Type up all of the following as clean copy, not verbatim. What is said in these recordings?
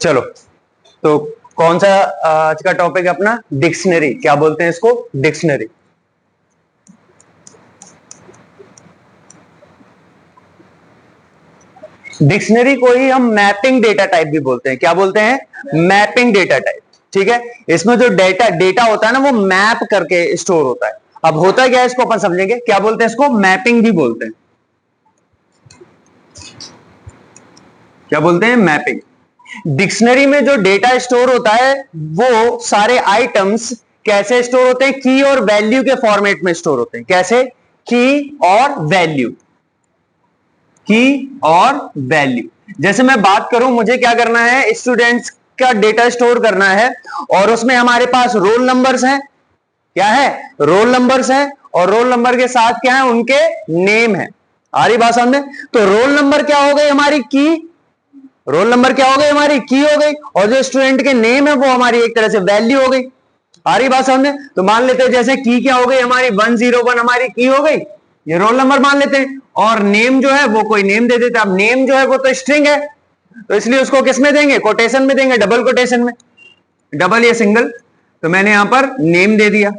चलो, तो कौन सा आज का टॉपिक है अपना? डिक्शनरी। क्या बोलते हैं इसको? डिक्शनरी। डिक्शनरी को ही हम मैपिंग डेटा टाइप भी बोलते हैं। क्या बोलते हैं? Mapping data type. ठीक है, इसमें जो डेटा होता है ना, वो मैप करके स्टोर होता है। अब होता क्या है, इसको अपन समझेंगे। क्या बोलते हैं इसको? मैपिंग भी बोलते हैं। क्या बोलते हैं? मैपिंग। डिक्शनरी में जो डेटा स्टोर होता है, वो सारे आइटम्स कैसे स्टोर होते हैं? की और वैल्यू के फॉर्मेट में स्टोर होते हैं। कैसे? की और वैल्यू। की और वैल्यू। जैसे मैं बात करूं, मुझे क्या करना है? स्टूडेंट्स का डेटा स्टोर करना है, और उसमें हमारे पास रोल नंबर्स हैं। क्या है? रोल नंबर्स हैं, और रोल नंबर के साथ क्या है? उनके नेम है। आ रही बात सामने? तो रोल नंबर क्या हो गई? हमारी की। रोल नंबर क्या हो गई? हमारी की हो गई। और जो स्टूडेंट के नेम है, वो हमारी एक तरह से वैल्यू हो गई। आ रही बात सामने? तो मान लेते हैं जैसे की क्या हो गई हमारी? 101 हमारी की हो गई। ये रोल नंबर मान लेते हैं, और नेम जो है वो कोई नेम दे देते हैं। अब नेम जो है वो तो स्ट्रिंग है, तो इसलिए उसको किस में देंगे? कोटेशन में देंगे, डबल कोटेशन में। डबल या सिंगल? तो मैंने यहां पर नेम दे दिया।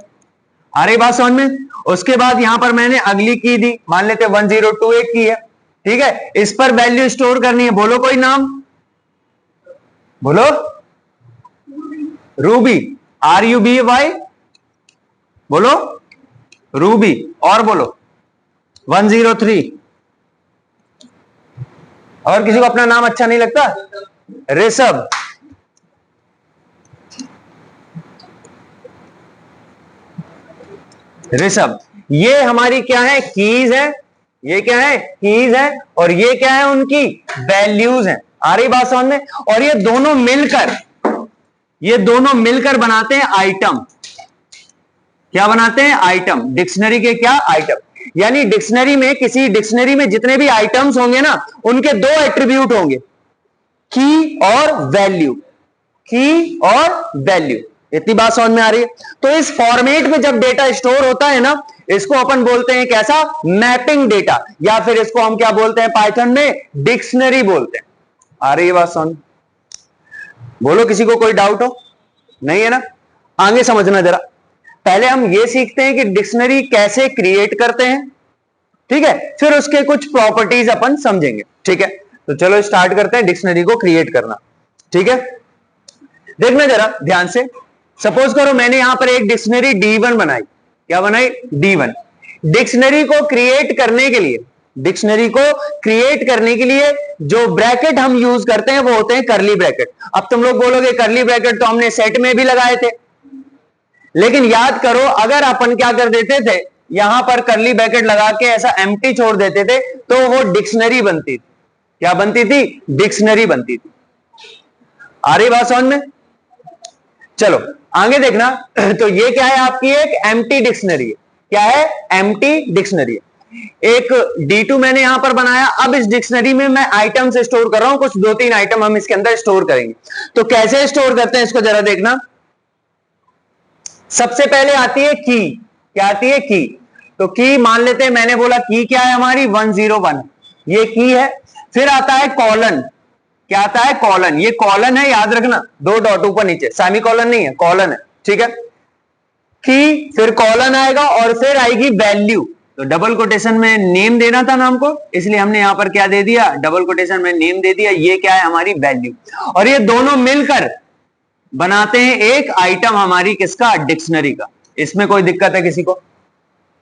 आ रही बात समझ में? उसके बाद यहां पर मैंने अगली की दी, मान लेते 1028 की है। ठीक है, इस पर वैल्यू स्टोर करनी है। बोलो कोई नाम, बोलो। रूबी। RUBY। बोलो रूबी। और बोलो 103। और किसी को अपना नाम अच्छा नहीं लगता? ऋषभ। ऋषभ। ये हमारी क्या है? कीज है। ये क्या है? कीज है। और ये क्या है? उनकी वैल्यूज है। आ रही बात समझ में? और ये दोनों मिलकर बनाते हैं आइटम। क्या बनाते हैं? आइटम। डिक्शनरी के क्या? आइटम। यानी डिक्शनरी में, किसी डिक्शनरी में जितने भी आइटम्स होंगे ना, उनके दो एट्रीब्यूट होंगे, की और वैल्यू। की और वैल्यू। इतनी बात समझ में आ रही है? तो इस फॉर्मेट में जब डेटा स्टोर होता है ना, इसको अपन बोलते हैं कैसा? मैपिंग डेटा, या फिर इसको हम क्या बोलते हैं पाइथन में? डिक्शनरी बोलते हैं। आ रही है बात समझ? बोलो किसी को कोई डाउट हो? नहीं है ना? आगे समझना जरा। पहले हम ये सीखते हैं कि डिक्शनरी कैसे क्रिएट करते हैं। ठीक है, फिर उसके कुछ प्रॉपर्टीज अपन समझेंगे। ठीक है, तो चलो स्टार्ट करते हैं डिक्शनरी को क्रिएट करना। ठीक है, देखना जरा ध्यान से। सपोज करो मैंने यहां पर एक डिक्शनरी D1 बनाई। क्या बनाई? D1। डिक्शनरी को क्रिएट करने के लिए, जो ब्रैकेट हम यूज करते हैं वो होते हैं करली ब्रैकेट। अब तुम लोग बोलोगे करली ब्रैकेट तो हमने सेट में भी लगाए थे, लेकिन याद करो, अगर अपन क्या कर देते थे, यहां पर करली ब्रैकेट लगा के ऐसा एम्प्टी छोड़ देते थे, तो वो डिक्शनरी बनती थी। क्या बनती थी? डिक्शनरी बनती थी। आ रही बात समझ में? चलो आगे देखना। तो ये क्या है? आपकी एक एम्प्टी डिक्शनरी है। क्या है? एम्प्टी डिक्शनरी है। एक D2 मैंने यहां पर बनाया। अब इस डिक्शनरी में मैं आइटम से स्टोर कर रहा हूं, कुछ 2-3 आइटम हम इसके अंदर स्टोर करेंगे। तो कैसे स्टोर करते हैं इसको जरा देखना। सबसे पहले आती है की। क्या आती है? की। तो की मान लेते हैं, मैंने बोला की क्या है हमारी? 101। ये की है। फिर आता है कॉलन। क्या आता है? कॉलन। ये कॉलन है, याद रखना, 2 डॉट ऊपर नीचे, सेमी कॉलन नहीं है, कॉलन है। ठीक है, की, फिर कॉलन आएगा, और फिर आएगी वैल्यू। तो डबल कोटेशन में नेम देना था नाम को, इसलिए हमने यहां पर क्या दे दिया? डबल कोटेशन में नेम दे दिया। ये क्या है? हमारी वैल्यू। और ये दोनों मिलकर बनाते हैं एक आइटम हमारी किसका? डिक्शनरी का। इसमें कोई दिक्कत है किसी को?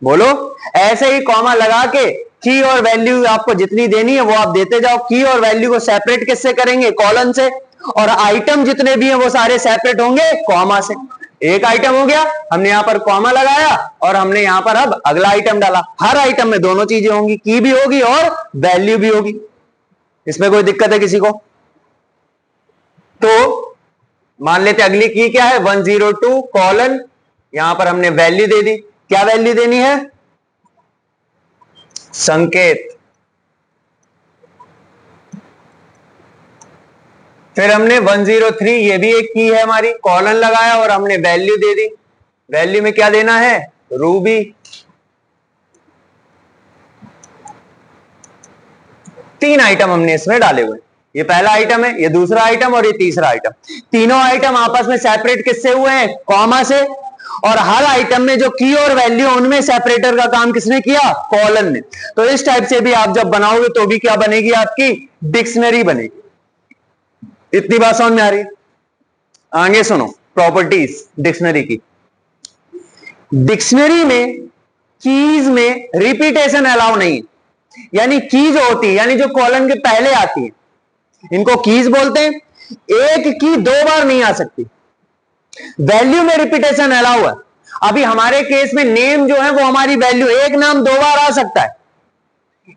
बोलो। ऐसे ही कॉमा लगा के की और वैल्यू आपको जितनी देनी है वो आप देते जाओ। की और वैल्यू को सेपरेट किससे करेंगे? कॉलन से। और आइटम जितने भी हैं वो सारे सेपरेट होंगे कॉमा से। एक आइटम हो गया, हमने यहां पर कॉमा लगाया, और हमने यहां पर अब अगला आइटम डाला। हर आइटम में दोनों चीजें होंगी, की भी होगी और वैल्यू भी होगी। इसमें कोई दिक्कत है किसी को? तो मान लेते अगली की क्या है? 102 कॉलन, यहां पर हमने वैल्यू दे दी। क्या वैल्यू देनी है? संकेत। फिर हमने 103, ये भी एक की है हमारी, कॉलन लगाया और हमने वैल्यू दे दी। वैल्यू में क्या देना है? रूबी। 3 आइटम हमने इसमें डाले हुए। ये पहला आइटम है, ये दूसरा आइटम और ये तीसरा आइटम। तीनों आइटम आपस में सेपरेट किससे हुए हैं? कॉमा से। और हर आइटम में जो की और वैल्यू, उनमें सेपरेटर का काम किसने किया? कॉलन ने। तो इस टाइप से भी आप जब बनाओगे तो भी क्या बनेगी? आपकी डिक्शनरी बनेगी। इतनी बात समझ में आ रही है? आगे सुनो प्रॉपर्टीज डिक्शनरी की। डिक्शनरी में कीज में रिपीटेशन अलाउ नहीं है। यानी की जो होती है, यानी जो कॉलन के पहले आती है, इनको कीज बोलते हैं। एक की दो बार नहीं आ सकती। वैल्यू में रिपीटेशन अलाउ है। अभी हमारे केस में नेम जो है वो हमारी वैल्यू, एक नाम दो बार आ सकता है,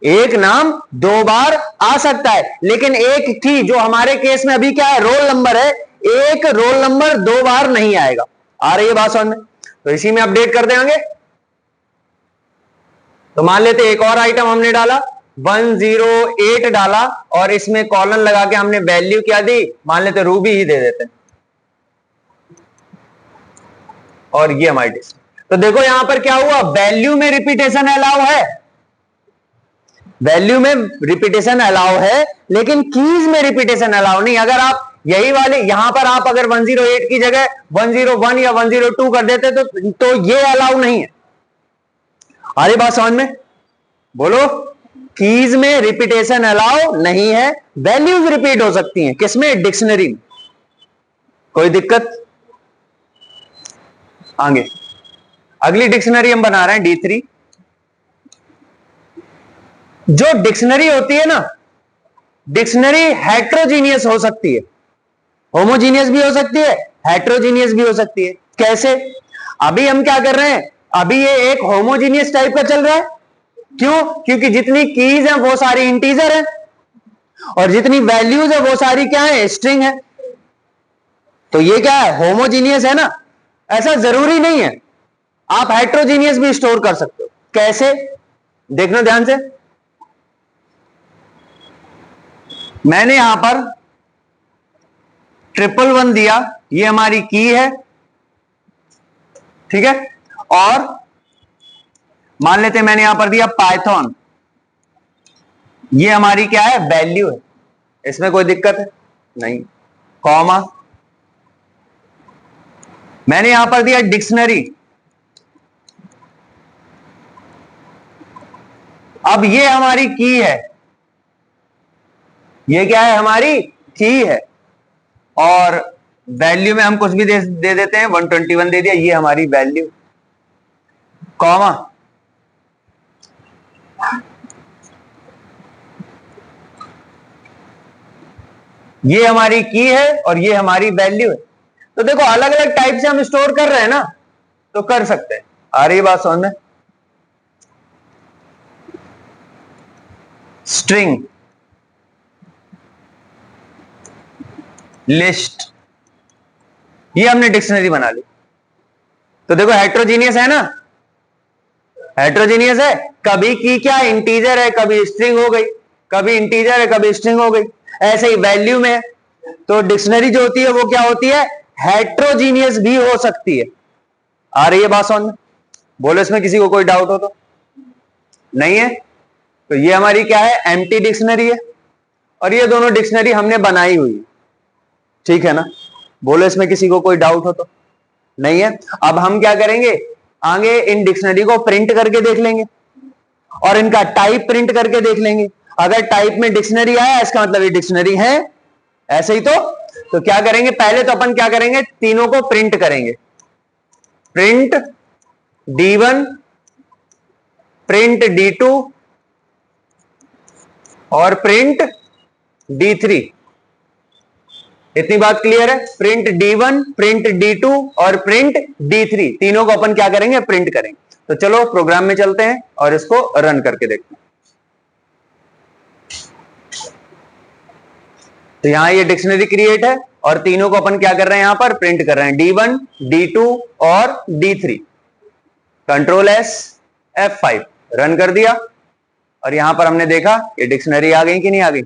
एक नाम दो बार आ सकता है, लेकिन एक की जो हमारे केस में अभी क्या है? रोल नंबर है। एक रोल नंबर दो बार नहीं आएगा। आ रही है बात समझ में? तो इसी में अपडेट कर देंगे। तो मान लेते एक और आइटम हमने डाला, 108 डाला, और इसमें कॉलन लगा के हमने वैल्यू क्या दी? मान लेते रूबी ही दे देते हैं, और ये हमारी डिस्क। तो देखो यहां पर क्या हुआ? वैल्यू में रिपीटेशन अलाउ है, वैल्यू में रिपीटेशन अलाउ है, लेकिन कीज में रिपीटेशन अलाउ नहीं। अगर आप यही वाले यहां पर आप अगर 108 की जगह 101 या 102 कर देते तो ये अलाउ नहीं है। आरी बात समझ में? बोलो। कीज में रिपीटेशन अलाउ नहीं है, वैल्यूज रिपीट हो सकती हैं। किसमें? डिक्शनरी में। कोई दिक्कत? आगे अगली डिक्शनरी हम बना रहे हैं D3। जो डिक्शनरी होती है ना, डिक्शनरी हेट्रोजीनियस हो सकती है, होमोजीनियस भी हो सकती है, हेट्रोजीनियस भी हो सकती है। कैसे? अभी हम क्या कर रहे हैं? अभी ये एक होमोजीनियस टाइप का चल रहा है। क्यों? क्योंकि जितनी कीज हैं वो सारी इंटीजर है, और जितनी वैल्यूज है वो सारी क्या है? स्ट्रिंग है। तो ये क्या है? होमोजीनियस है ना। ऐसा जरूरी नहीं है, आप हेट्रोजीनियस भी स्टोर कर सकते हो। कैसे? देखना ध्यान से। मैंने यहां पर 111 दिया, ये हमारी की है, ठीक है। और मान लेते हैं मैंने यहां पर दिया पाइथन, ये हमारी क्या है? वैल्यू है। इसमें कोई दिक्कत है? नहीं। कॉमा, मैंने यहां पर दिया डिक्शनरी। अब ये हमारी की है, ये क्या है? हमारी की है। और वैल्यू में हम कुछ भी दे देते हैं, 121 दे दिया, ये हमारी वैल्यू। कॉमा, ये हमारी की है और ये हमारी वैल्यू है। तो देखो अलग अलग टाइप से हम स्टोर कर रहे हैं ना, तो कर सकते हैं। आ रही बात समझ में? स्ट्रिंग, लिस्ट, ये हमने डिक्शनरी बना ली। तो देखो हेट्रोजीनियस है ना, हेट्रोजीनियस है। कभी की क्या? इंटीजर है, कभी स्ट्रिंग हो गई, कभी इंटीजर है, कभी स्ट्रिंग हो गई। ऐसे ही वैल्यू में तो डिक्शनरी जो होती है वो क्या होती है? हेट्रोजीनियस भी हो सकती है। आ रही है बात समझ में? बोलो इसमें किसी को कोई डाउट हो तो? नहीं है? तो ये हमारी क्या है? एम्प्टी डिक्शनरी है, और ये दोनों डिक्शनरी हमने बनाई हुई है, ठीक है ना। बोलो इसमें किसी को कोई डाउट हो तो? नहीं है। अब हम क्या करेंगे? आगे इन डिक्शनरी को प्रिंट करके देख लेंगे, और इनका टाइप प्रिंट करके देख लेंगे। अगर टाइप में डिक्शनरी आया, इसका मतलब ये डिक्शनरी है। ऐसे ही तो क्या करेंगे? पहले तो अपन क्या करेंगे? तीनों को प्रिंट करेंगे। प्रिंट D1, प्रिंट D2 और प्रिंट D3। इतनी बात क्लियर है? प्रिंट D1, प्रिंट D2 और प्रिंट D3, तीनों को अपन क्या करेंगे? प्रिंट करेंगे। तो चलो प्रोग्राम में चलते हैं और इसको रन करके देखते हैं। तो यहां ये डिक्शनरी क्रिएट है, और तीनों को अपन क्या कर रहे हैं? यहां पर प्रिंट कर रहे हैं, D1, D2 और D3। Control S F5 run कर दिया, और यहां पर हमने देखा ये डिक्शनरी आ गई कि नहीं आ गई।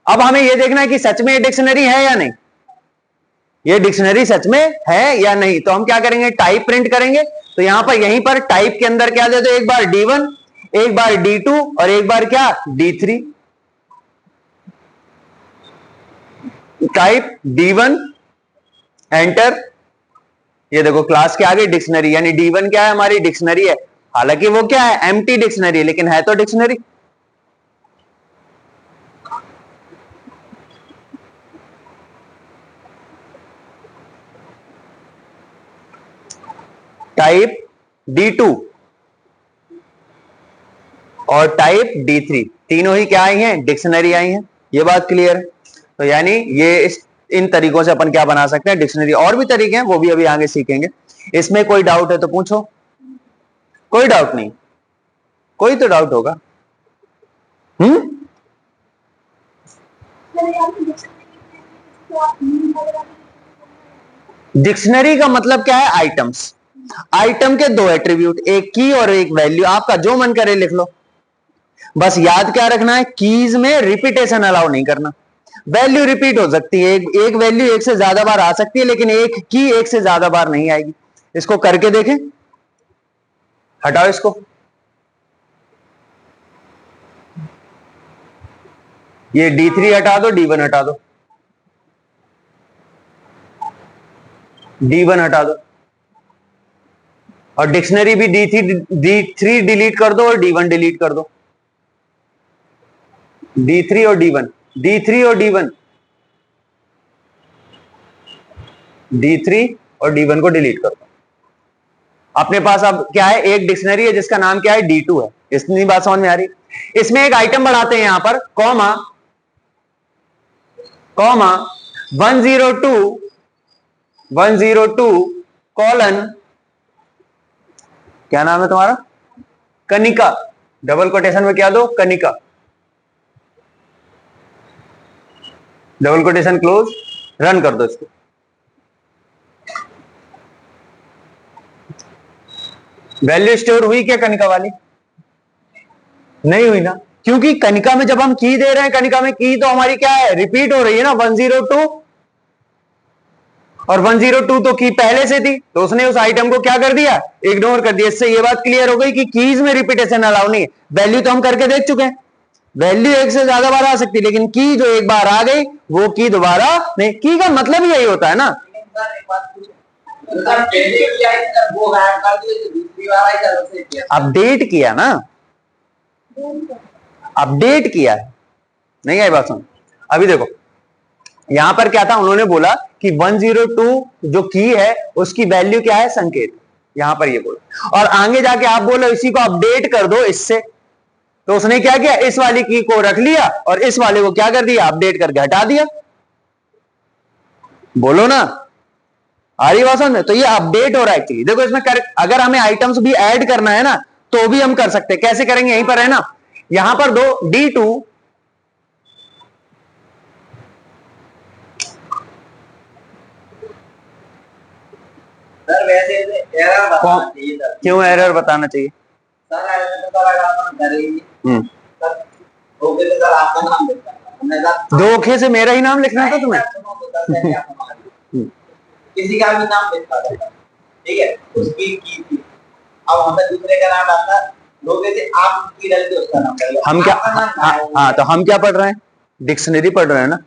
अब हमें यह देखना है कि सच में ये डिक्शनरी है या नहीं, ये डिक्शनरी सच में है या नहीं। तो हम क्या करेंगे? टाइप प्रिंट करेंगे। तो यहां पर यहीं पर टाइप के अंदर क्या दे दो? एक बार D1, एक बार D2 और एक बार क्या? D3। Type D1 enter. ये देखो क्लास के आगे डिक्शनरी, यानी D1 क्या है, हमारी डिक्शनरी है। हालांकि वो क्या है, एम्प्टी डिक्शनरी है, लेकिन है तो डिक्शनरी। टाइप D2 और टाइप D3, तीनों ही क्या आई हैं, डिक्शनरी आई हैं। ये बात क्लियर है। तो यानी ये इन तरीकों से अपन क्या बना सकते हैं, डिक्शनरी। और भी तरीके हैं, वो भी अभी आगे सीखेंगे। इसमें कोई डाउट है तो पूछो। कोई डाउट नहीं? कोई तो डाउट होगा। डिक्शनरी का मतलब क्या है, आइटम्स। आइटम के दो एट्रीब्यूट, एक की और एक वैल्यू। आपका जो मन करे लिख लो, बस याद क्या रखना है, कीज में रिपीटेशन अलाउ नहीं करना। वैल्यू रिपीट हो सकती है, एक वैल्यू एक से ज्यादा बार आ सकती है, लेकिन एक की एक से ज्यादा बार नहीं आएगी। इसको करके देखें। हटाओ इसको, ये D3 हटा दो, D1 हटा दो, D1 हटा दो, और डिक्शनरी भी D3 डिलीट कर दो और D1 डिलीट कर दो। D3 और D1, D3 और D1, D3 और D1 को डिलीट कर दो। अपने पास अब क्या है, एक डिक्शनरी है जिसका नाम क्या है, D2 है। इतनी बात समझ में आ रही? इसमें एक आइटम बढ़ाते हैं यहां पर, कॉमा कॉमा 102 कॉलन, क्या नाम है तुम्हारा, कनिका। डबल कोटेशन में क्या दो, Kanika. Double quotation close, run कर दो इसको। वैल्यू स्टोर हुई क्या कनिका वाली? नहीं हुई ना, क्योंकि कनिका में जब हम की दे रहे हैं, कनिका में की तो हमारी क्या है, रिपीट हो रही है ना। 102 और 102 तो की पहले से थी, तो उसने उस आइटम को क्या कर दिया, इग्नोर कर दिया। इससे ये बात क्लियर हो गई कि कीज में रिपीटेशन अलाउ नहीं है। वैल्यू तो हम करके देख चुके हैं, वैल्यू एक से ज्यादा बार आ सकती है, लेकिन की जो एक बार आ गई वो की दोबारा नहीं। की का मतलब ही यही होता है ना। अपडेट किया ना, अपडेट किया है। नहीं आई बात समझ? अभी देखो यहां पर क्या था, उन्होंने बोला कि 102 जो की है उसकी वैल्यू क्या है, संकेत। यहां पर ये बोला, और आगे जाके आप बोलो इसी को अपडेट कर दो इससे। तो उसने क्या किया, इस वाली की को रख लिया और इस वाले को क्या कर दिया, अपडेट करके हटा दिया। बोलो ना, आ रही बात समझ में? तो ये अपडेट हो रहा है एक्चुअली। देखो इसमें अगर हमें आइटम्स भी ऐड करना है ना, तो भी हम कर सकते हैं। कैसे करेंगे, यहीं पर है ना, यहां पर दो D2 सर वैसे एरर बताना चाहिए सर। क्यों एरर बताना चाहिए? सर ऐसे तो लगा सर धोखे से सर आपका नाम लिखा, धोखे से मेरा ही नाम लिखना था तुम्हें? किसी का भी नाम लिखा था, ठीक है, उसकी की थी। अब हमें दूसरे का नाम डालना, धोखे से आपकी गलती उसका नाम डालेगा। हम क्या, हाँ तो हम क्या पढ़ रहे हैं, डिक्शनरी पढ़ रहे हैं ना।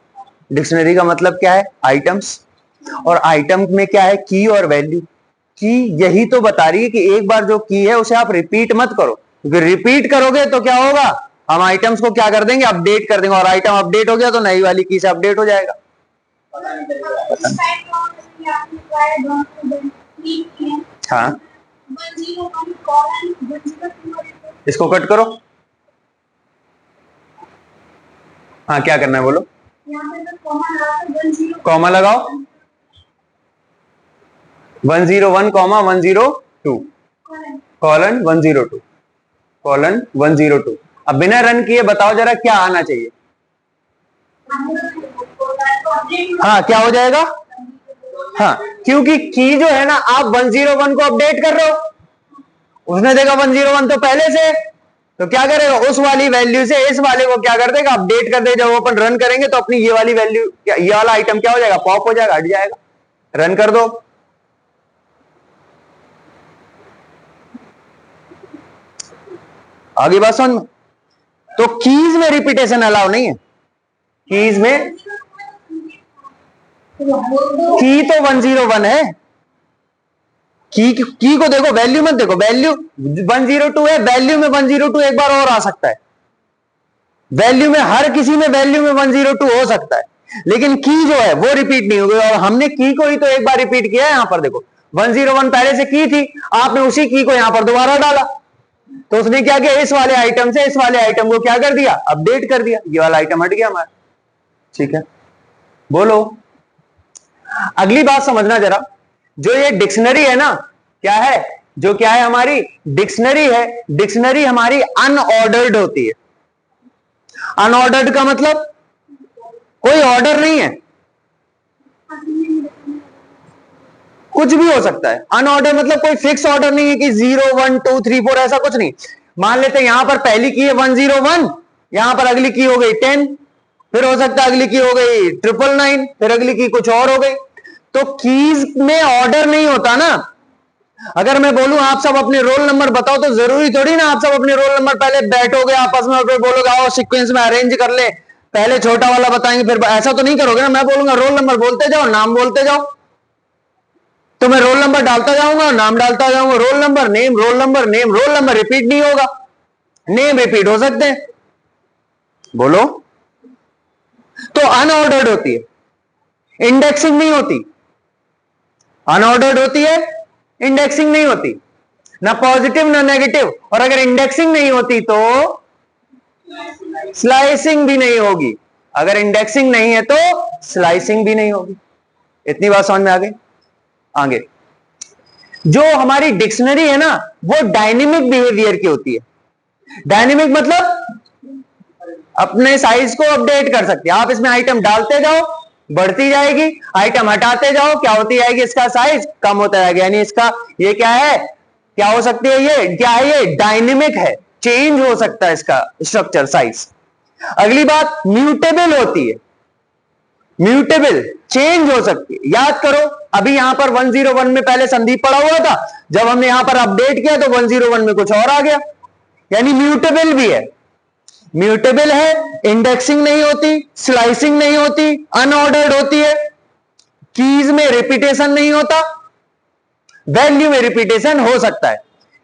डिक्शनरी का मतलब क्या है, आइटम्स। और आइटम में क्या है, की और वैल्यू। की यही तो बता रही है कि एक बार जो की है उसे आप रिपीट मत करो, क्योंकि रिपीट करोगे तो क्या होगा, हम आइटम्स को क्या कर देंगे, अपडेट कर देंगे, और आइटम अपडेट हो गया तो नई वाली की से अपडेट हो जाएगा। हाँ इसको कट करो। हाँ क्या करना है बोलो, कॉमा लगाओ। 101 कॉमा 102 कॉलन 102 कॉलन 102। अब बिना रन किए बताओ जरा क्या आना चाहिए। हाँ क्या हो जाएगा, हाँ क्योंकि की जो है ना, आप 101 को अपडेट कर रहे हो, उसने देखा 101 तो पहले से, तो क्या करेगा, उस वाली वैल्यू से इस वाले को क्या कर देगा, अपडेट कर देगा। जब वो अपन रन करेंगे तो अपनी ये वाली वैल्यू, ये वाला आइटम क्या हो जाएगा, पॉप हो जाएगा, हट जाएगा। रन कर दो। आगे बात सुन। तो कीज में रिपीटेशन अलाउ नहीं है, कीज में की तो 101 है, की को देखो, वैल्यू मत देखो, वैल्यू 102 है, वैल्यू में 102 एक बार और आ सकता है, वैल्यू में हर किसी में वैल्यू में 102 हो सकता है, लेकिन की जो है वो रिपीट नहीं होगी, और हमने की को ही तो एक बार रिपीट किया है। यहां पर देखो 101 पहले से की थी, आपने उसी की को यहां पर दोबारा डाला, तो उसने क्या किया, इस वाले आइटम से इस वाले आइटम को क्या कर दिया, अपडेट कर दिया, ये वाला आइटम हट गया हमारा। ठीक है, बोलो अगली बात समझना जरा, जो ये डिक्शनरी है ना, क्या है, जो क्या है हमारी डिक्शनरी है, डिक्शनरी हमारी अनऑर्डर्ड होती है। अनऑर्डर्ड का मतलब कोई ऑर्डर नहीं है, कुछ भी हो सकता है। अनऑर्डर मतलब कोई फिक्स ऑर्डर नहीं है कि 0 1 2 3 4 ऐसा कुछ नहीं। मान लेते हैं यहां पर पहली की है 101, यहां पर अगली की हो गई 10, फिर हो सकता है अगली की हो गई 999, फिर अगली की कुछ और हो गई। तो कीज में ऑर्डर नहीं होता ना। अगर मैं बोलूं आप सब अपने रोल नंबर बताओ, तो जरूरी थोड़ी ना आप सब अपने रोल नंबर पहले बैठोगे आपस में और फिर बोलोगे आओ सीक्वेंस में अरेंज कर ले, पहले छोटा वाला बताएंगे फिर, ऐसा तो नहीं करोगे ना। मैं बोलूंगा रोल नंबर बोलते जाओ, नाम बोलते जाओ, तो मैं रोल नंबर डालता जाऊंगा, नाम डालता जाऊंगा, roll number name, roll number name, roll number repeat नहीं होगा, नेम रिपीट हो सकते हैं। बोलो, तो अनऑर्डर्ड होती है, इंडेक्सिंग नहीं होती। अनऑर्डर्ड होती है, इंडेक्सिंग नहीं होती, ना पॉजिटिव ना नेगेटिव, और अगर इंडेक्सिंग नहीं होती तो स्लाइसिंग भी नहीं होगी। अगर इंडेक्सिंग नहीं है तो स्लाइसिंग भी नहीं होगी। इतनी बात समझ में आ गई। आगे जो हमारी डिक्शनरी है ना, वो डायनेमिक बिहेवियर की होती है। डायनेमिक मतलब अपने साइज को अपडेट कर सकते हैं। आप इसमें आइटम डालते जाओ, बढ़ती जाएगी, आइटम हटाते जाओ, क्या होती जाएगी, इसका साइज कम होता जाएगा। यानी इसका ये क्या है, क्या हो सकती है, ये क्या है, ये डायनेमिक है, चेंज हो सकता है इसका स्ट्रक्चर साइज। अगली बात म्यूटेबल होती है, म्यूटेबल चेंज हो सकती है। याद करो अभी यहां पर 101 में पहले संदीप पड़ा हुआ था, जब हमने यहां पर अपडेट किया तो 101 में कुछ और आ गया, यानी म्यूटेबल भी है। म्यूटेबल है, इंडेक्सिंग नहीं होती, स्लाइसिंग नहीं होती, अनऑर्डर्ड होती है, कीज में रिपीटेशन नहीं होता, वैल्यू में रिपीटेशन हो सकता है।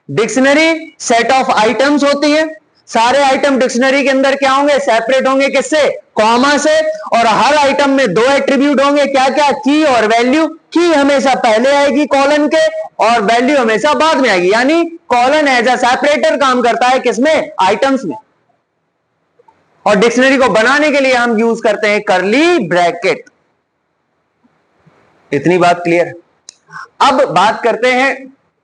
डिक्शनरी सेट ऑफ आइटम्स होती है, सारे आइटम डिक्शनरी के अंदर क्या होंगे, सेपरेट होंगे, किससे, कॉमा से, और हर आइटम में दो एट्रीब्यूट होंगे, क्या क्या, की और वैल्यू। की हमेशा पहले आएगी कॉलन के, और वैल्यू हमेशा बाद में आएगी, यानी कॉलन एज अ सेपरेटर काम करता है किसमें, आइटम्स में। और डिक्शनरी को बनाने के लिए हम यूज करते हैं करली ब्रैकेट। इतनी बात क्लियर है। अब बात करते हैं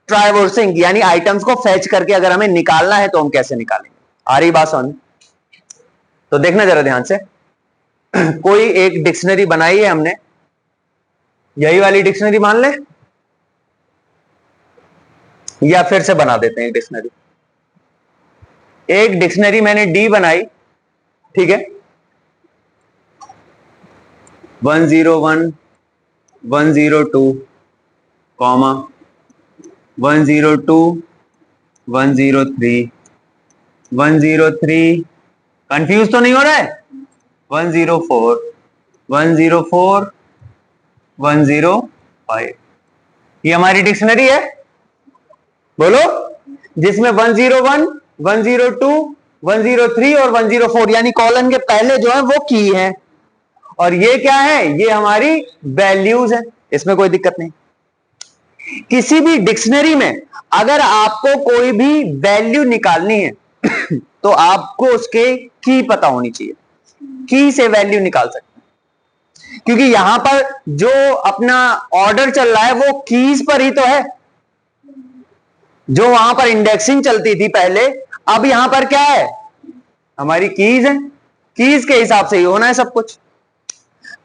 ट्राइवर्सिंग, यानी आइटम्स को फेच करके अगर हमें निकालना है तो हम कैसे निकालेंगे। आ रही बात समझ? तो देखना जरा ध्यान से। कोई एक डिक्शनरी बनाई है हमने, यही वाली डिक्शनरी मान ले, या फिर से बना देते हैं डिक्शनरी। एक डिक्शनरी मैंने डी बनाई, ठीक है, 101 102 कॉमा 102 103 103, कंफ्यूज तो नहीं हो रहा है, 104 104 105, ये हमारी डिक्शनरी है। बोलो, जिसमें 101 102 103 और 104 यानी कॉलन के पहले जो है वो की है, और ये क्या है, ये हमारी वैल्यूज है, इसमें कोई दिक्कत नहीं। किसी भी डिक्शनरी में अगर आपको कोई भी वैल्यू निकालनी है तो आपको उसके की पता होनी चाहिए, की से वैल्यू निकाल सकते हैं, क्योंकि यहां पर जो अपना ऑर्डर चल रहा है वो कीज पर ही तो है। जो वहां पर इंडेक्सिंग चलती थी पहले, अब यहां पर क्या है, हमारी कीज है, कीज के हिसाब से ही होना है सब कुछ।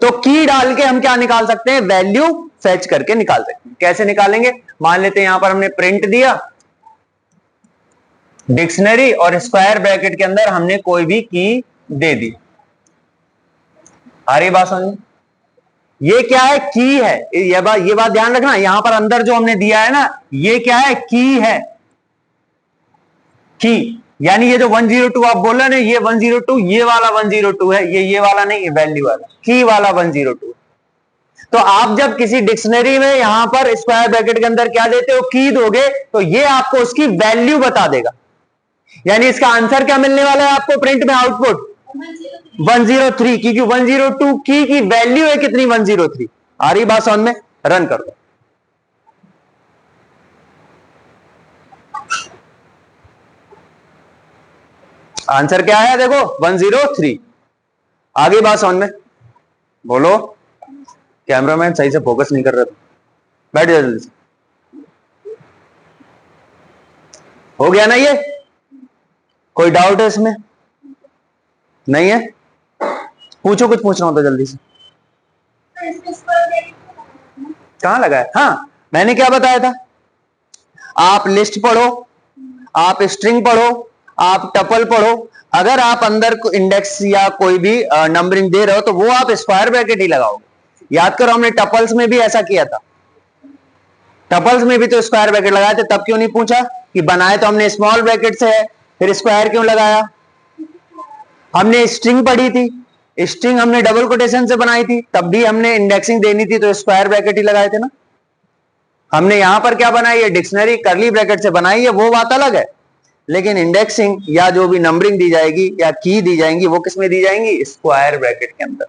तो की डाल के हम क्या निकाल सकते हैं, वैल्यू फेच करके निकाल सकते हैं। कैसे निकालेंगे, मान लेते हैं यहां पर हमने प्रिंट दिया डिक्शनरी, और स्क्वायर ब्रैकेट के अंदर हमने कोई भी की दे दी। आ रही बात समझ? ये क्या है, की है। ये बात ध्यान रखना, यहां पर अंदर जो हमने दिया है ना, ये क्या है, की है, की, यानी ये जो 102 आप बोल रहे हैं, ये 102 ये वाला 102 है, ये वाला नहीं है, वैल्यू वाला, की वाला 102। तो आप जब किसी डिक्शनरी में यहां पर स्क्वायर ब्रैकेट के अंदर क्या देते हो, की दोगे, तो ये आपको उसकी वैल्यू बता देगा। यानी इसका आंसर क्या मिलने वाला है आपको प्रिंट में, आउटपुट 103, क्योंकि 102 की वैल्यू है कितनी, 103। आ रही बात समझ में? रन कर दो। आंसर क्या है देखो, 103। आगे बात समझ में? बोलो। कैमरामैन सही से फोकस नहीं कर रहे थे, बैठ जाओ जल्दी से। हो गया ना ये? कोई डाउट है इसमें? नहीं है? पूछो, कुछ पूछना हो तो जल्दी से। कहां लगा है? हाँ, मैंने क्या बताया था, आप लिस्ट पढ़ो, आप स्ट्रिंग पढ़ो, आप टपल पढ़ो। अगर आप अंदर इंडेक्स या कोई भी नंबरिंग दे रहे हो तो वो आप स्क्वायर ब्रैकेट ही लगाओगे। याद करो, हमने टपल्स में भी ऐसा किया था। टपल्स में भी तो स्क्वायर ब्रैकेट लगाए थे, तब क्यों नहीं पूछा कि बनाए तो हमने स्मॉल ब्रैकेट से है, फिर स्क्वायर क्यों लगाया? हमने स्ट्रिंग पढ़ी थी, स्ट्रिंग हमने डबल कोटेशन से बनाई थी, तब भी हमने इंडेक्सिंग देनी थी तो स्क्वायर ब्रैकेट ही लगाए थे ना। हमने यहां पर क्या बनाई है, डिक्शनरी करली ब्रैकेट से बनाई है, वो बात अलग है। लेकिन इंडेक्सिंग या जो भी नंबरिंग दी जाएगी या की दी जाएंगी वो किसमें दी जाएंगी, स्क्वायर ब्रैकेट के अंदर।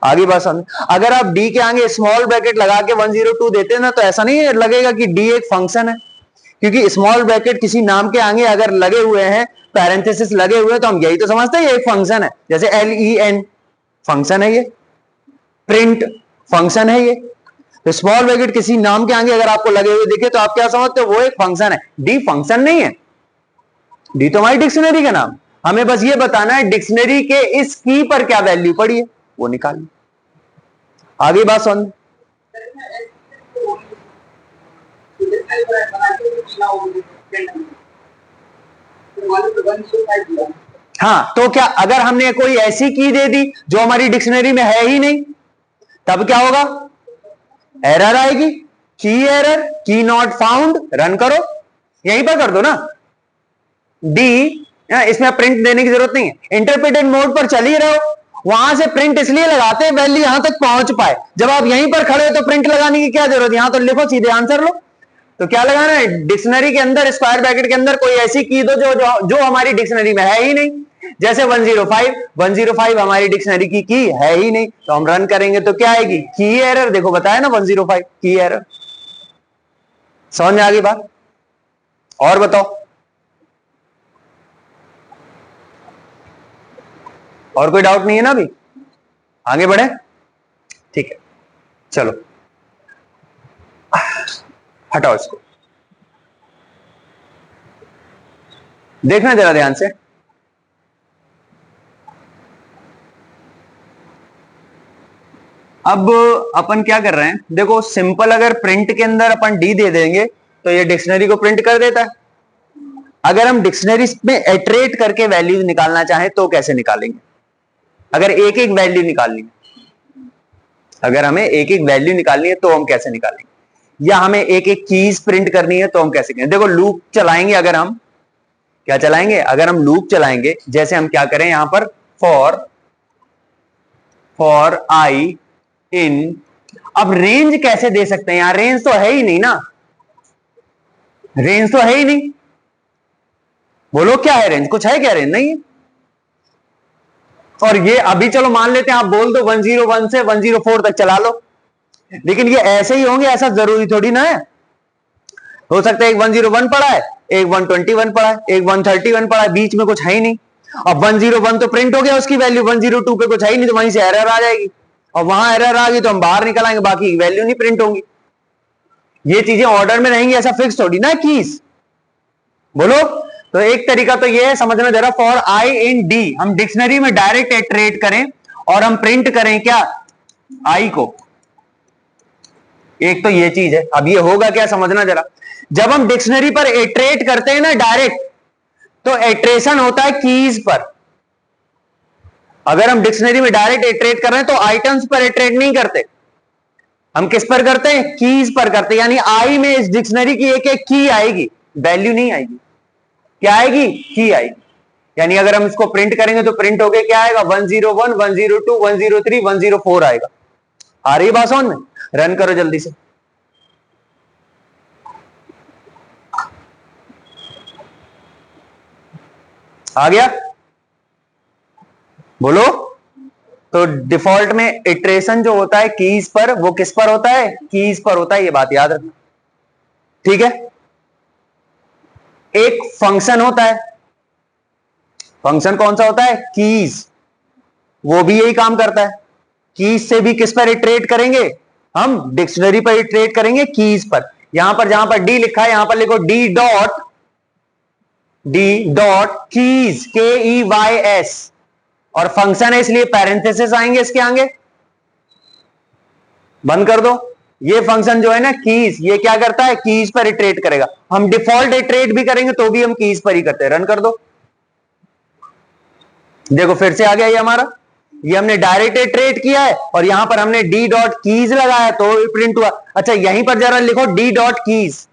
आगे बात समझ। अगर आप डी के आगे स्मॉल ब्रैकेट लगा के 102 देते हैं ना, तो ऐसा नहीं लगेगा कि डी एक फंक्शन है, क्योंकि स्मॉल ब्रैकेट किसी नाम के आगे अगर लगे हुए हैं, पैरेंथेसिस लगे हुए हैं, तो हम यही तो समझते हैं ये एक फंक्शन है। जैसे LEN फंक्शन है, ये प्रिंट फंक्शन है। ये तो स्मॉल ब्रैकेट किसी नाम के आगे अगर आपको लगे हुए दिखे तो आप क्या समझते हो, वो एक फंक्शन है। डी फंक्शन नहीं है, डी तो हमारी डिक्शनरी का नाम। हमें बस ये बताना है डिक्शनरी के इस की पर क्या वैल्यू पड़ी है, वो निकालनी। आगे बात सुन। हाँ, तो क्या अगर हमने कोई ऐसी की दे दी जो हमारी डिक्शनरी में है ही नहीं, तब क्या होगा, एरर आएगी, की एरर, की नॉट फाउंड। रन करो, यहीं पर कर दो ना डी। इसमें प्रिंट देने की जरूरत नहीं है, इंटरप्रेटेड मोड पर चल ही रहे हो, वहां से प्रिंट इसलिए लगाते हैं वैल्यू यहां तक पहुंच पाए। जब आप यहीं पर खड़े हो तो प्रिंट लगाने की क्या जरूरत है, यहां तो लिखो सीधे आंसर लो। तो क्या लगाना है, डिक्शनरी के अंदर स्क्वायर ब्रैकेट के अंदर कोई ऐसी की दो जो हमारी डिक्शनरी में है ही नहीं। जैसे 105 हमारी डिक्शनरी की है ही नहीं, तो हम रन करेंगे तो क्या आएगी, की एरर। देखो बताया ना 105 की एरर। समझ में आ गई बात? और बताओ, और कोई डाउट नहीं है ना अभी? आगे बढ़े, ठीक है, चलो हटाओ इसको, देखना जरा ध्यान से। अब अपन क्या कर रहे हैं, देखो सिंपल अगर प्रिंट के अंदर अपन डी दे देंगे तो ये डिक्शनरी को प्रिंट कर देता है। अगर हम डिक्शनरी में इटरेट करके वैल्यूज निकालना चाहें तो कैसे निकालेंगे, अगर एक एक वैल्यू निकालनी है, अगर हमें एक एक वैल्यू निकालनी है तो हम कैसे निकालेंगे, या हमें एक एक कीज प्रिंट करनी है तो हम कैसे करेंगे। देखो लूप चलाएंगे, अगर हम क्या चलाएंगे, अगर हम लूप चलाएंगे, जैसे हम क्या करें यहां पर फॉर आई इन। अब रेंज कैसे दे सकते हैं, यहां रेंज तो है ही नहीं ना, रेंज तो है ही नहीं। बोलो क्या है रेंज, कुछ है क्या रेंज, नहीं है। और ये अभी चलो मान लेते हैं, आप बोल दो 101 से 104 तक चला लो, लेकिन ये ऐसे ही होंगे ऐसा जरूरी थोड़ी ना है। हो सकता है एक 101 पड़ा है, एक 121 पड़ा है, एक 131 पड़ा है, बीच में कुछ है ही नहीं। अब 101 तो प्रिंट हो गया, उसकी वैल्यू 102 पे कुछ है ही नहीं, तो वहीं से एरर आ जाएगी, और वहां एरर आ गई तो हम बाहर निकल आएंगे, बाकी वैल्यू नहीं प्रिंट होंगी। ये चीजें ऑर्डर में रहेंगी, ऐसा फिक्स थोड़ी ना कीज। बोलो, तो एक तरीका तो ये है समझना जरा, फॉर आई इन डी, हम डिक्शनरी में डायरेक्ट इटरेट करें और हम प्रिंट करें क्या, आई को। एक तो ये चीज है। अब ये होगा क्या, समझना जरा, जब हम डिक्शनरी पर इटरेट करते हैं ना डायरेक्ट, तो इटरेशन होता है कीज पर। अगर हम डिक्शनरी में डायरेक्ट इटरेट कर रहे हैं तो आइटम्स पर इटरेट नहीं करते, हम किस पर करते हैं, कीज पर करते हैं। यानी आई में इस डिक्शनरी की एक एक की आएगी, वैल्यू नहीं आएगी। क्या आएगी, की आएगी। यानी अगर हम इसको प्रिंट करेंगे तो प्रिंट होके क्या आएगा, 101, 102, 103, 104 आएगा। आ रही है बात समझ में? रन करो जल्दी से। आ गया? बोलो। तो डिफॉल्ट में इटरेशन जो होता है कीज पर, वो किस पर होता है? कीज पर होता है, ये बात याद रखना। ठीक है। एक फंक्शन होता है, फंक्शन कौन सा होता है? कीज। वो भी यही काम करता है। कीज से भी किस पर इटरेट करेंगे? हम डिक्शनरी पर इटरेट करेंगे, कीज पर। यहां पर जहां पर डी लिखा है, यहां पर लिखो डी डॉट कीज, KEYS। और फंक्शन है इसलिए पैरेंथेसिस आएंगे इसके आगे। बंद कर दो। ये फंक्शन जो है ना कीज, ये क्या करता है? कीज पर इटरेट करेगा। हम डिफॉल्ट इटरेट भी करेंगे तो भी हम कीज पर ही करते हैं। रन कर दो। देखो फिर से आ गया ये हमारा। ये हमने डायरेक्ट इटरेट किया है और यहां पर हमने डी डॉट कीज लगाया तो प्रिंट हुआ। अच्छा यहीं पर जरा लिखो D dot keys,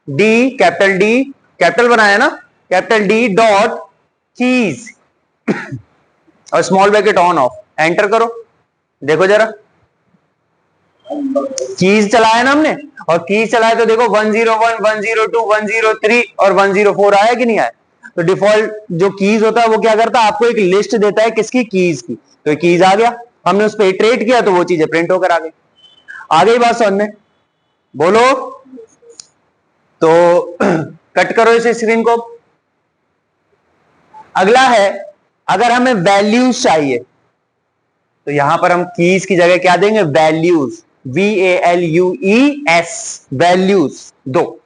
D capital बनाया ना, कैपिटल डी डॉट कीज और small bracket on off, enter करो। देखो जरा, कीज चलाया ना हमने, और कीज चलाया तो देखो 101, 102, 103 और 104 आया कि नहीं आया? तो डिफॉल्ट जो कीज होता है वो क्या करता है? आपको एक लिस्ट देता है किसकी? कीज की। तो कीज आ गया, हमने उस पर इटरेट किया तो वो चीजें प्रिंट होकर आ गई। आ गई बात समझ में? बोलो। तो कट करो इस स्क्रीन को। अगला है, अगर हमें वैल्यूज चाहिए तो यहां पर हम कीज की जगह क्या देंगे? वैल्यूज, VALUES, वैल्यूज दो।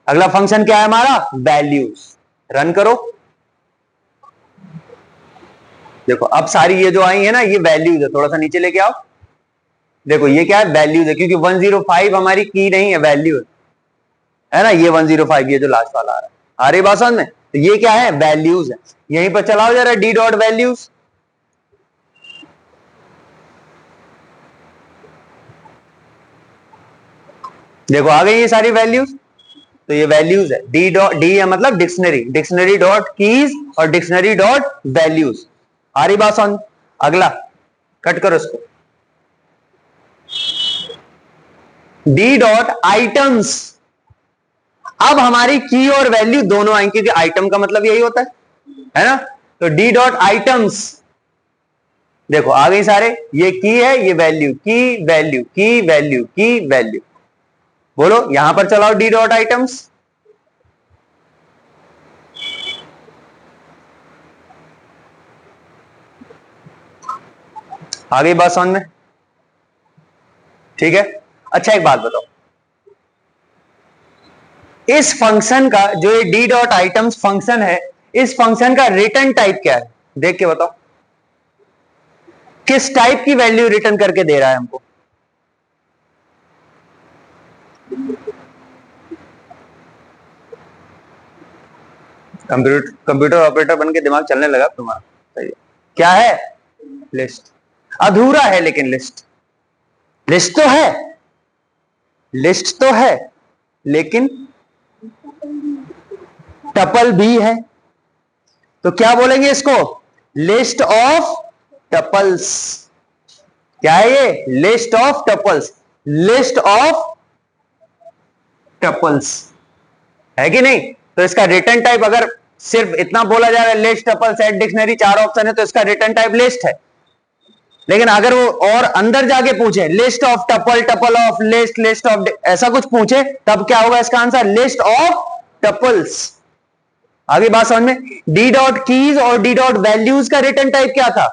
अगला फंक्शन क्या है हमारा? वैल्यूज। रन करो। देखो अब सारी ये जो आई है ना, ये वैल्यूज है। थोड़ा सा नीचे लेके आओ। देखो ये क्या है? वैल्यूज है, क्योंकि 105 हमारी की नहीं है, वैल्यू है ना। ये 105, ये जो लास्ट वाला आ रहा है, आ रही बात समझ में? तो ये क्या है? वैल्यूज है। यहीं पर चलाओ जरा डी डॉट वैल्यूज। देखो आ गई ये सारी वैल्यूज। तो ये वैल्यूज है। डी है मतलब डिक्शनरी, डिक्शनरी डॉट कीज और डिक्शनरी डॉट वैल्यूज। आ रही बात समझ? अगला कट करो इसको। D dot items. अब हमारी की और वैल्यू दोनों आएंगे, क्योंकि आइटम का मतलब यही होता है ना। तो डी डॉट आइटम्स, देखो आ गई सारे। ये की है, ये वैल्यू, की वैल्यू, की वैल्यू, की वैल्यू। बोलो यहां पर चलाओ डी डॉट आइटम्स। आ गई बात समझ में? ठीक है। अच्छा एक बात बताओ, इस फंक्शन का जो ये डी डॉट आइटम्स फंक्शन है, इस फंक्शन का रिटर्न टाइप क्या है? देख के बताओ, किस टाइप की वैल्यू रिटर्न करके दे रहा है हमको? कंप्यूटर ऑपरेटर बन के दिमाग चलने लगा तुम्हारा। सही है। क्या है? लिस्ट। अधूरा है लेकिन लिस्ट, लिस्ट तो है, लिस्ट तो है लेकिन टपल भी है। तो क्या बोलेंगे इसको? List of tuples. क्या है ये? List of tuples, list of tuples, है कि नहीं? तो इसका रिटर्न टाइप, अगर सिर्फ इतना बोला जा रहा है लिस्ट टपल सेट डिक्शनरी, चार ऑप्शन है, तो इसका रिटर्न टाइप लिस्ट है। लेकिन अगर वो और अंदर जाके पूछे list of tuple, tuple of list, list of ऐसा कुछ पूछे, तब क्या होगा इसका आंसर? List of tuples. आगे बात समझ में? डी डॉट कीज और डी डॉट वैल्यूज का रिटर्न टाइप क्या था?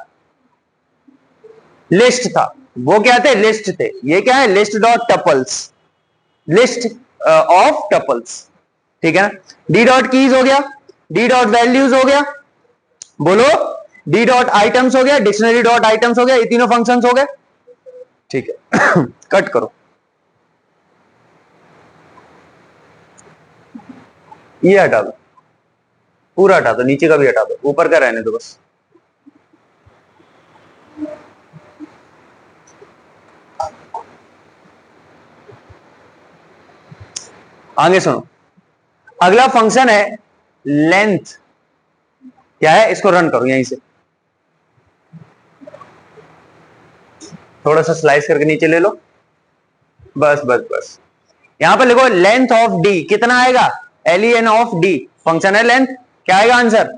लिस्ट था। वो क्या थे? लिस्ट थे। ये क्या है? List dot tuples, list of tuples. ठीक है ना? डी डॉट कीज हो गया, डी डॉट वैल्यूज हो गया, बोलो डी डॉट आइटम्स हो गया, डिक्शनरी डॉट आइटम्स हो गया, ये तीनों फंक्शंस हो गए। ठीक है। कट करो, ये हटा दो, पूरा हटा दो, नीचे का भी हटा दो, ऊपर का रहने दो बस। आगे सुनो, अगला फंक्शन है लेंथ। क्या है? इसको रन करो यहीं से। थोड़ा सा स्लाइस करके नीचे ले लो, बस बस बस। यहां पर लिखो लेंथ ऑफ डी कितना आएगा, LEN ऑफ डी फंक्शन है लेंथ, क्या आएगा आंसर,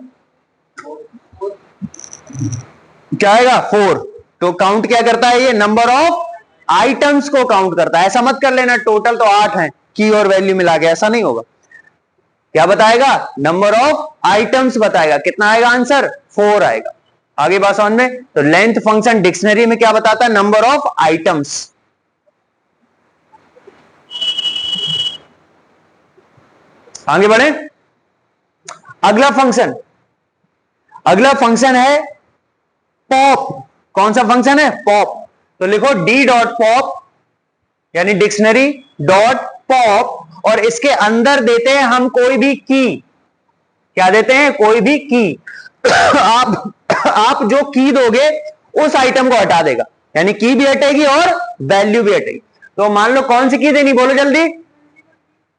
क्या आएगा 4। तो काउंट क्या करता है ये, नंबर ऑफ आइटम्स को काउंट करता है। ऐसा मत कर लेना टोटल तो 8 है की और वैल्यू मिला के, ऐसा नहीं होगा। क्या बताएगा, नंबर ऑफ आइटम्स बताएगा। कितना आएगा आंसर, 4 आएगा। आगे बात समझ में। तो लेंथ फंक्शन डिक्शनरी में क्या बताता है, नंबर ऑफ आइटम्स। आगे बढ़े, अगला फंक्शन, अगला फंक्शन है पॉप। कौन सा फंक्शन है, पॉप। तो लिखो डी डॉट पॉप यानी डिक्शनरी डॉट पॉप, और इसके अंदर देते हैं हम कोई भी की। क्या देते हैं, कोई भी की। आप जो की दोगे उस आइटम को हटा देगा, यानी की भी हटेगी और वैल्यू भी हटेगी। तो मान लो कौन सी की देनी, बोलो जल्दी,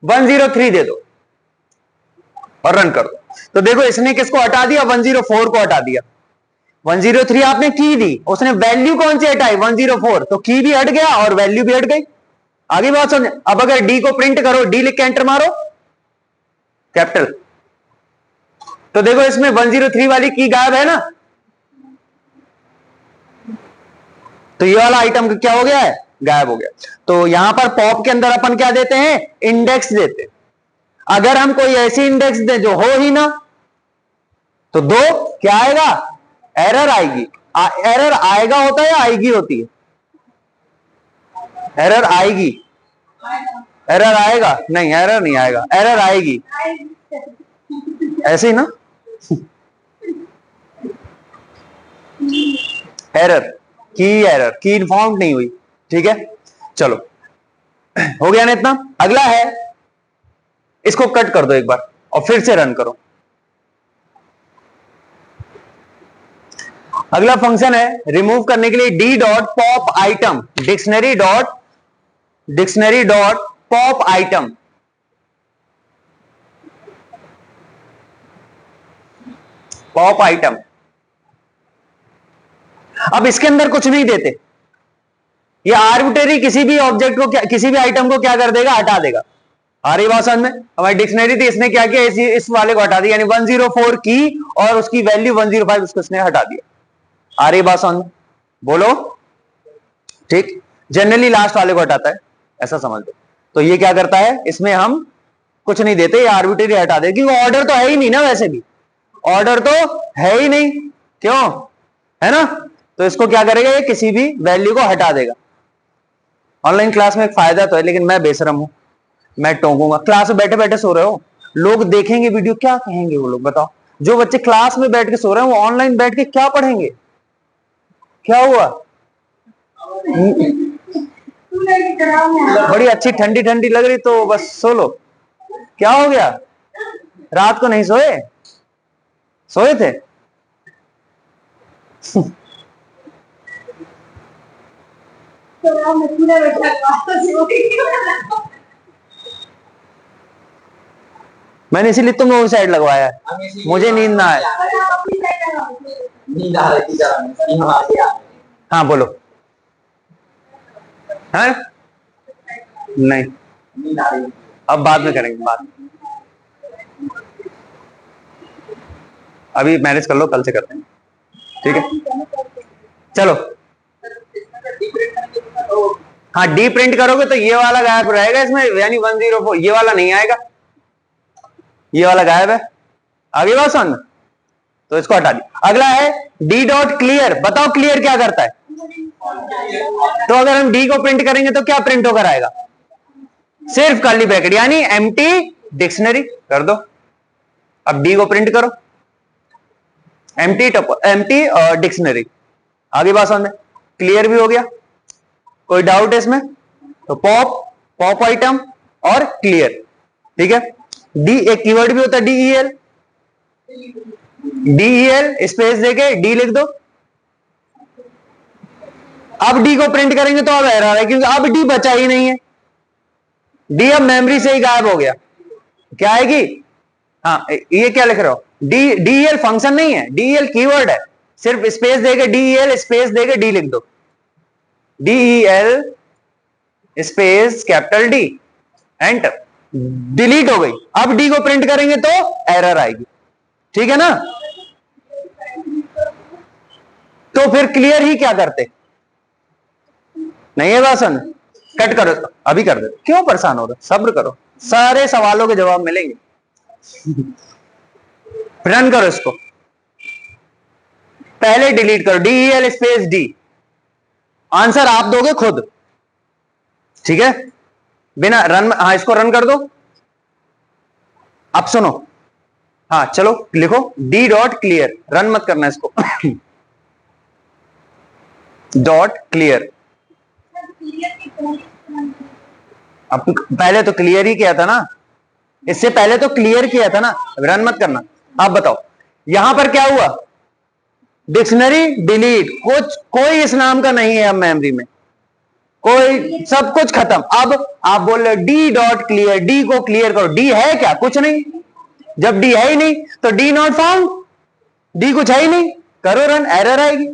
103 दे दो और रन कर दो। तो देखो इसने किसको हटा दिया, 104 को हटा दिया। 103 आपने की दी, उसने वैल्यू कौन सी हटाई, 104। तो की भी हट गया और वैल्यू भी हट गई। आगे बात समझे। अब अगर डी को प्रिंट करो, डी लिख के एंटर मारो कैपिटल, तो देखो इसमें 103 वाली की गायब है ना। तो ये वाला आइटम क्या हो गया है, गायब हो गया। तो यहां पर पॉप के अंदर अपन क्या देते हैं, इंडेक्स देते हैं। अगर हम कोई ऐसी इंडेक्स दे जो हो ही ना, तो दो क्या आएगा, एरर आएगी। एरर आएगा होता है या आएगी होती है, एरर आएगी, एरर आएगा नहीं, एरर नहीं आएगा, एरर आएगी ऐसे ही ना। एरर की इन्फॉर्म नहीं हुई, ठीक है। चलो हो गया ना इतना। अगला है, इसको कट कर दो एक बार और फिर से रन करो। अगला फंक्शन है रिमूव करने के लिए D dot pop item, dictionary dot pop item. Pop item. अब इसके अंदर कुछ नहीं देते, ये आर्बिट्रेरी किसी भी ऑब्जेक्ट को, किसी भी आइटम को क्या कर देगा, हटा देगा। आ रही बात समझ में। हमारी डिक्शनरी थी, इसने क्या किया, इस वाले को हटा दिया, यानी 104 की और उसकी वैल्यू 105 उसको इसने हटा दिया। आ रही बात समझ में, बोलो ठीक। जनरली लास्ट वाले को हटाता है, ऐसा समझ लो। तो ये क्या करता है, इसमें हम कुछ नहीं देते, ये आर्बिट्रेरी हटा दे, क्योंकि ऑर्डर तो है ही नहीं ना, वैसे भी ऑर्डर तो है ही नहीं, क्यों है ना। तो इसको क्या करेगा, ये किसी भी वैल्यू को हटा देगा। ऑनलाइन क्लास में एक फायदा तो है, लेकिन मैं बेशरम हूं, मैं टोकूंगा। क्लास में बैठे बैठे सो रहे हो, लोग देखेंगे वीडियो, क्या कहेंगे वो लोग, बताओ। जो बच्चे क्लास में बैठ के सो रहे हैं वो ऑनलाइन बैठ के क्या पढ़ेंगे, क्या हुआ। बड़ी अच्छी ठंडी ठंडी लग रही तो बस सो लो, क्या हो गया, रात को नहीं सोए, सोए थे। मैंने इसीलिए तुम लोगों साइड लगवाया, मुझे नींद ना आए। नींद आ रही थी। हाँ बोलो, है नहीं, नींद आ रही। अब बाद में करेंगे, बाद में। अभी मैनेज कर लो, कल से करते हैं, ठीक है। चलो हाँ, डी प्रिंट करोगे तो ये वाला गायब रहेगा इसमें, यानी 104, ये वाला नहीं आएगा, ये वाला गायब है। आगे बात समझ में, तो इसको हटा दिया। अगला है डी डॉट क्लियर। बताओ क्लियर क्या करता है। तो अगर हम डी को प्रिंट करेंगे तो क्या प्रिंट होकर आएगा, सिर्फ कर्ली ब्रैकेट, यानी एम्प्टी डिक्शनरी कर दो। अब डी को प्रिंट करो, एम्प्टी डिक्शनरी। आगे बात समझ में, क्लियर भी हो गया। कोई डाउट है इसमें, तो पॉप आइटम और क्लियर, ठीक है। डी एक कीवर्ड भी होता है, DEL स्पेस देके डी लिख दो। अब डी को प्रिंट करेंगे तो अब एरर है, क्योंकि अब डी बचा ही नहीं है, डी अब मेमोरी से ही गायब हो गया। क्या आएगी, हाँ ये क्या लिख रहे हो, DEL फंक्शन नहीं है, DEL कीवर्ड है, सिर्फ स्पेस देके DEL स्पेस देके डी लिख दो। DEL space capital D, enter, delete हो गई। अब डी को प्रिंट करेंगे तो एरर आएगी, ठीक है ना। तो फिर क्लियर ही क्या करते, नहीं है बात समझ, कट करो, अभी कर दो, क्यों परेशान हो रहे, सब्र करो, सारे सवालों के जवाब मिलेंगे। रन करो इसको, पहले डिलीट करो, DEL स्पेस डी, आंसर आप दोगे खुद, ठीक है, बिना रन, हाँ इसको रन कर दो। अब सुनो, हाँ चलो लिखो डी डॉट क्लियर, रन मत करना इसको। डॉट क्लियर, अब पहले तो क्लियर ही किया था ना, इससे पहले तो क्लियर किया था ना, रन मत करना। आप बताओ यहां पर क्या हुआ, डिक्शनरी डिलीट, कुछ कोई इस नाम का नहीं है अब मेमोरी में, कोई, सब कुछ खत्म। अब आप बोल रहे डी डॉट क्लियर, डी को क्लियर करो, डी है क्या, कुछ नहीं, जब डी है ही नहीं तो डी नॉट फाउंड, डी कुछ है ही नहीं, करो रन, एरर आएगी।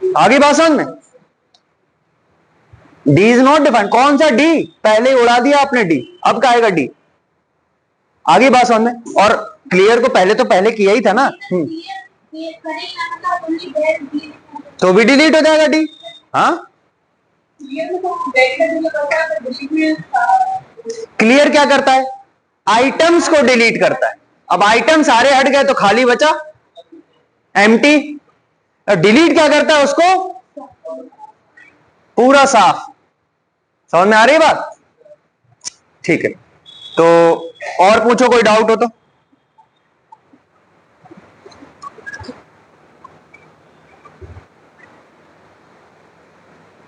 आगे बात समझ में, डी इज नॉट डिफाइंड, कौन सा डी, पहले उड़ा दिया आपने डी, अब क्या आएगा डी, आगे बात समझ में। और क्लियर को पहले किया ही था ना, तो भी डिलीट हो जाएगा डी, हाँ। क्लियर क्या करता है, आइटम्स को डिलीट करता है, अब आइटम सारे हट गए तो खाली बचा एम्प्टी, डिलीट क्या करता है, उसको पूरा साफ, समझ में आ रही बात, ठीक है। तो और पूछो, कोई डाउट हो तो।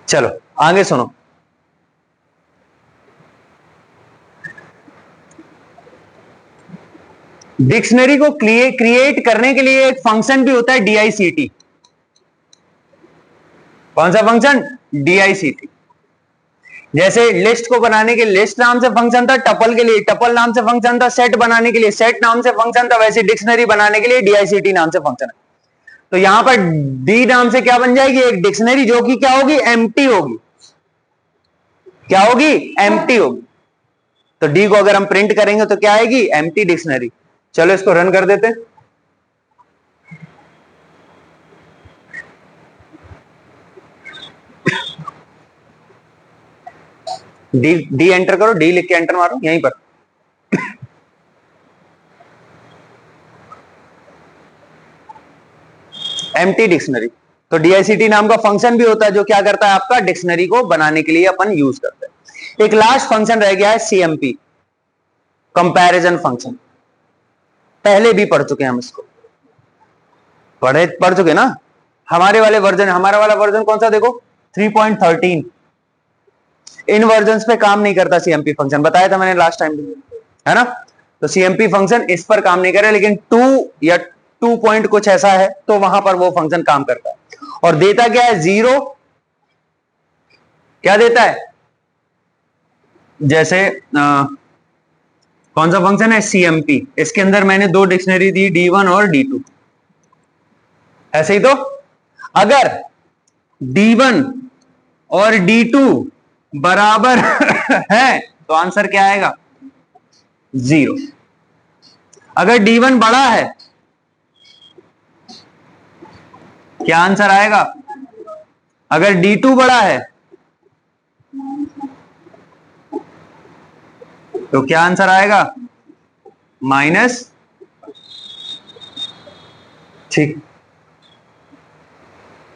चलो आगे सुनो, डिक्शनरी को क्रिएट करने के लिए एक फंक्शन भी होता है DICT, कौन सा फंक्शन, DICT। जैसे लिस्ट को बनाने के लिए लिस्ट नाम से फंक्शन था, टपल के लिए टपल नाम से फंक्शन था, सेट बनाने के लिए सेट नाम से फंक्शन था, वैसे डिक्शनरी बनाने के लिए DICT नाम से फंक्शन है। तो यहां पर डी नाम से क्या बन जाएगी, एक डिक्शनरी जो कि क्या होगी, एम्प्टी होगी, क्या होगी, एम्प्टी होगी। तो डी को अगर हम प्रिंट करेंगे तो क्या आएगी, एम्प्टी डिक्शनरी। चलो इसको रन कर देते हैं, डी एंटर करो, डी लिख के एंटर मारो यहीं पर, एम्प्टी डिक्शनरी। तो DICT नाम का फंक्शन भी होता है जो क्या करता है, आपका डिक्शनरी को बनाने के लिए अपन यूज करते हैं। एक लास्ट फंक्शन रह गया है CMP, कंपैरिजन फंक्शन, पहले भी पढ़ चुके हैं हम इसको, पढ़ चुके ना, हमारे वाले वर्जन, हमारा वाला वर्जन कौन सा देखो 3.13, इन वर्जन पे काम नहीं करता CMP फंक्शन, बताया था मैंने लास्ट टाइम, है ना। तो CMP फंक्शन इस पर काम नहीं करे, लेकिन 2 या 2 पॉइंट कुछ ऐसा है तो वहां पर वो फंक्शन काम करता है, और देता क्या है, 0, क्या देता है, जैसे कौन सा फंक्शन है, CMP, इसके अंदर मैंने 2 डिक्शनरी दी, D1 और D2, ऐसे ही। तो अगर D1 और D2 बराबर है तो आंसर क्या आएगा, 0। अगर D1 बड़ा है क्या आंसर आएगा, अगर D2 बड़ा है तो क्या आंसर आएगा, -, ठीक।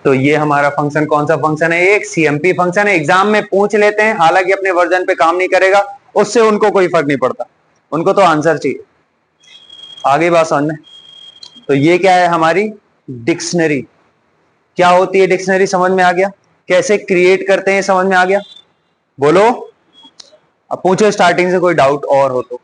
तो ये हमारा फंक्शन कौन सा फंक्शन है, एक CMP फंक्शन है, एग्जाम में पूछ लेते हैं, हालांकि अपने वर्जन पे काम नहीं करेगा, उससे उनको कोई फर्क नहीं पड़ता, उनको तो आंसर चाहिए। आगे बात समझ में, तो ये क्या है, हमारी डिक्शनरी, क्या होती है डिक्शनरी, समझ में आ गया, कैसे क्रिएट करते हैं समझ में आ गया, बोलो। अब पूछो स्टार्टिंग से कोई डाउट और हो तो।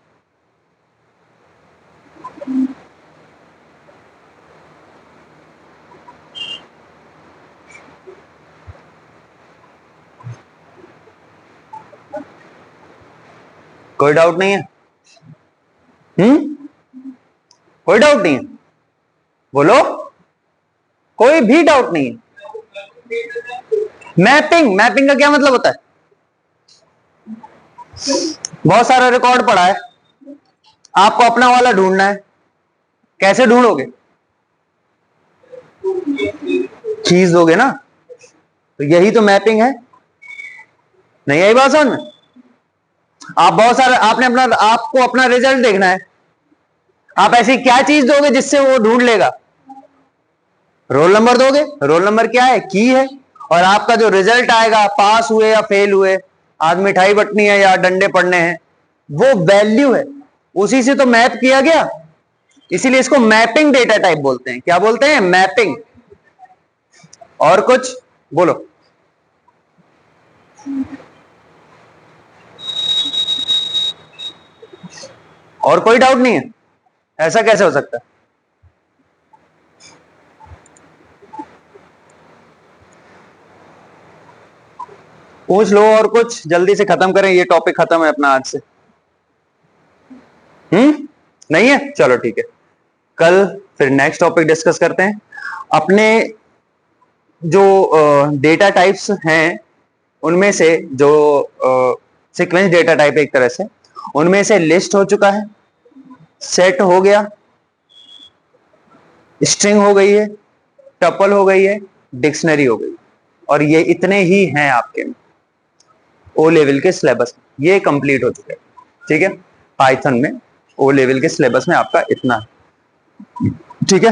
कोई डाउट नहीं है, कोई डाउट नहीं है, बोलो, कोई भी डाउट नहीं है, मैपिंग, मैपिंग का क्या मतलब होता है? बहुत सारा रिकॉर्ड पड़ा है, आपको अपना वाला ढूंढना है, कैसे ढूंढोगे? खींच दोगे ना, तो यही तो मैपिंग है। नहीं आई बात समझ में? आप बहुत सारा, आपने अपना, आपको अपना रिजल्ट देखना है, आप ऐसी क्या चीज दोगे जिससे वो ढूंढ लेगा? रोल नंबर दोगे। रोल नंबर क्या है? की है। और आपका जो रिजल्ट आएगा, पास हुए या फेल हुए, आज मिठाई बटनी है या डंडे पड़ने हैं, वो वैल्यू है, उसी से तो मैप किया गया, इसीलिए इसको मैपिंग डेटा टाइप बोलते हैं। क्या बोलते हैं? मैपिंग। और कुछ बोलो। और कोई डाउट नहीं है? ऐसा कैसे हो सकता है? पूछ लो और कुछ, जल्दी से खत्म करें, ये टॉपिक खत्म है अपना आज से। नहीं है? चलो ठीक है, कल फिर नेक्स्ट टॉपिक डिस्कस करते हैं। अपने जो डेटा टाइप्स हैं उनमें से, जो सीक्वेंस डेटा टाइप एक तरह से, उनमें से लिस्ट हो चुका है, सेट हो गया, स्ट्रिंग हो गई है, टपल हो गई है, डिक्शनरी हो गई, और ये इतने ही हैं आपके ओ लेवल के सिलेबस में, ये कंप्लीट हो चुके हैं। ठीक है, पाइथन में ओ लेवल के सिलेबस में आपका इतना है। ठीक है,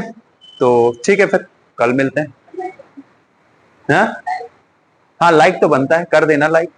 तो ठीक है, फिर कल मिलते हैं। हाँ, लाइक तो बनता है, कर देना लाइक।